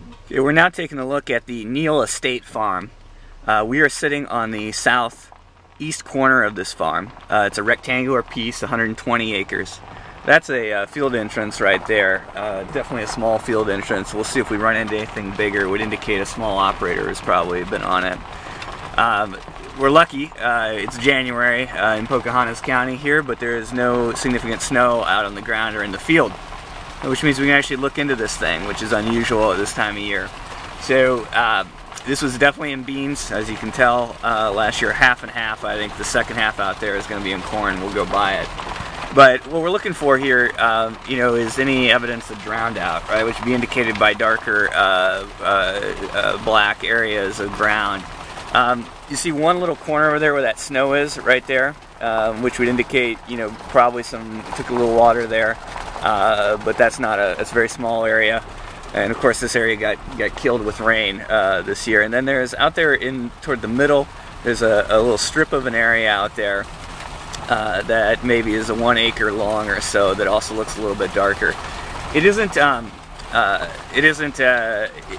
Okay, we're now taking a look at the Neall Estate Farm. We are sitting on the southeast corner of this farm. It's a rectangular piece, 120 acres. That's a field entrance right there. Definitely a small field entrance. We'll see if we run into anything bigger. It would indicate a small operator has probably been on it. We're lucky. It's January in Pocahontas County here, but there is no significant snow out on the ground or in the field, which means we can actually look into this thing, which is unusual at this time of year. So this was definitely in beans, as you can tell. Last year, half and half. I think the second half out there is going to be in corn. We'll go buy it. But what we're looking for here, is any evidence of drowned out, right? Which would be indicated by darker black areas of ground. You see one little corner over there where that snow is, right there, which would indicate, probably took a little water there. But that's not it's a very small area, and of course this area got killed with rain this year. And then there's out there toward the middle, there's a little strip of an area out there that maybe is a 1 acre long or so that also looks a little bit darker. It isn't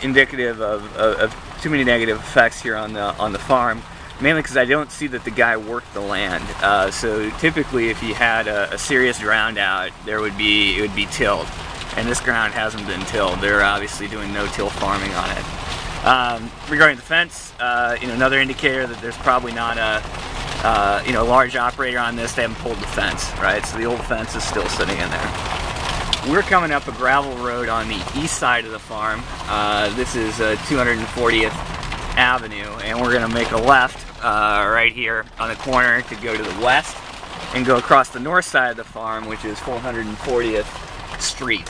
indicative of too many negative effects here on the farm. Mainly because I don't see that the guy worked the land. So typically, if you had a serious drowned out, it would be tilled, and this ground hasn't been tilled. They're obviously doing no-till farming on it. Regarding the fence, another indicator that there's probably not a large operator on this. They haven't pulled the fence, right? So the old fence is still sitting in there. We're coming up a gravel road on the east side of the farm. This is 240th Avenue, and we're going to make a left right here on the corner to go to the west and go across the north side of the farm, which is 440th Street.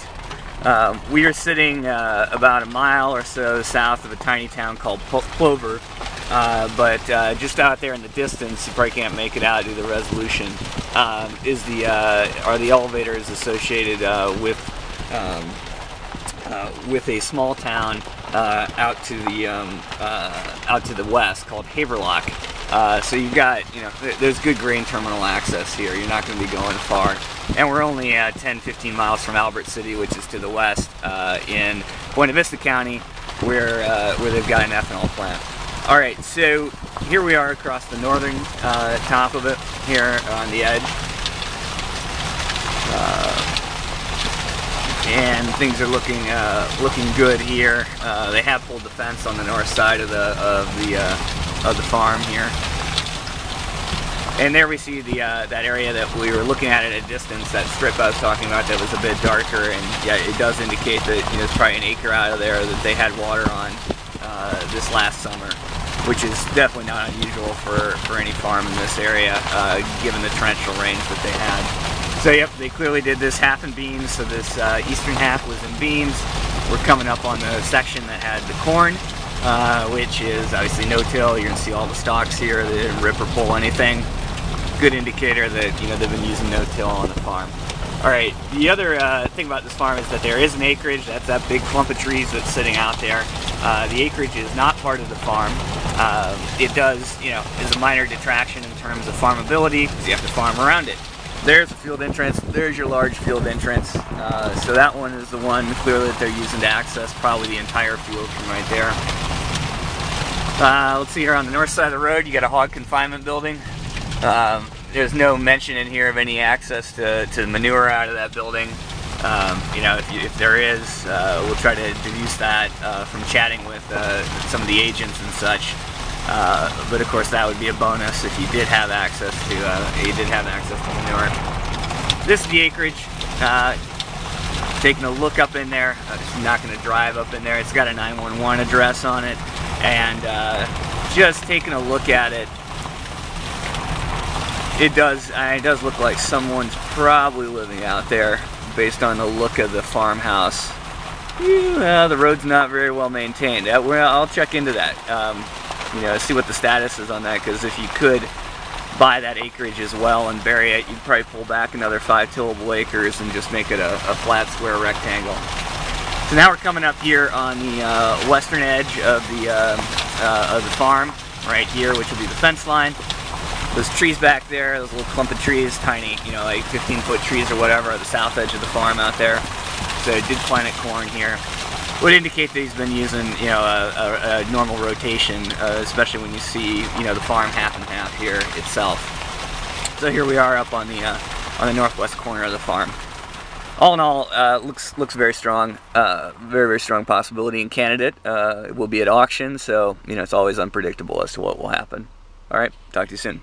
We are sitting about a mile or so south of a tiny town called Plover, but just out there in the distance, you probably can't make it out due to the resolution, are the elevators associated with a small town out to the west called Haverlock. So you've got, there's good grain terminal access here. You're not going to be going far. And we're only 10-15 miles from Albert City, which is to the west in Buena Vista County, where they've got an ethanol plant. All right, so here we are across the northern top of it, here on the edge. And things are looking good here. They have pulled the fence on the north side of the farm here. And there we see that area that we were looking at a distance, that strip I was talking about that was a bit darker, and yeah, it does indicate that there's probably an acre out of there that they had water on this last summer, which is definitely not unusual for any farm in this area, given the torrential rains that they had. So yep, they clearly did this half in beans, so this eastern half was in beans. We're coming up on the section that had the corn, which is obviously no-till. You're going to see all the stalks here. They didn't rip or pull anything. Good indicator that they've been using no-till on the farm. All right, the other thing about this farm is that there is an acreage. That's that big clump of trees that's sitting out there. The acreage is not part of the farm. It does, is a minor detraction in terms of farmability, because you have to farm around it. There's a field entrance. There's your large field entrance. So that one is the one clearly that they're using to access probably the entire field from right there. Let's see here on the north side of the road, you got a hog confinement building. There's no mention in here of any access to manure out of that building. If there is, we'll try to deduce that from chatting with some of the agents and such. But of course, that would be a bonus if you did have access to manure. This is the acreage. Taking a look up in there. I'm not going to drive up in there. It's got a 911 address on it, and just taking a look at it. It does look like someone's probably living out there based on the look of the farmhouse. The road's not very well maintained. I'll check into that. See what the status is on that, because if you could buy that acreage as well and bury it, you'd probably pull back another 5 tillable acres and just make it a flat square rectangle. So now we're coming up here on the western edge of the farm, right here, which will be the fence line. Those trees back there, those little clump of trees, tiny, like 15-foot trees or whatever, at the south edge of the farm out there. So I did plant corn here. would indicate that he's been using, you know, a normal rotation, especially when you see, you know, the farm half and half here itself. So here we are up on the northwest corner of the farm. All in all, looks very strong. Very strong possibility and candidate. It will be at auction, so you know it's always unpredictable as to what will happen. All right, talk to you soon.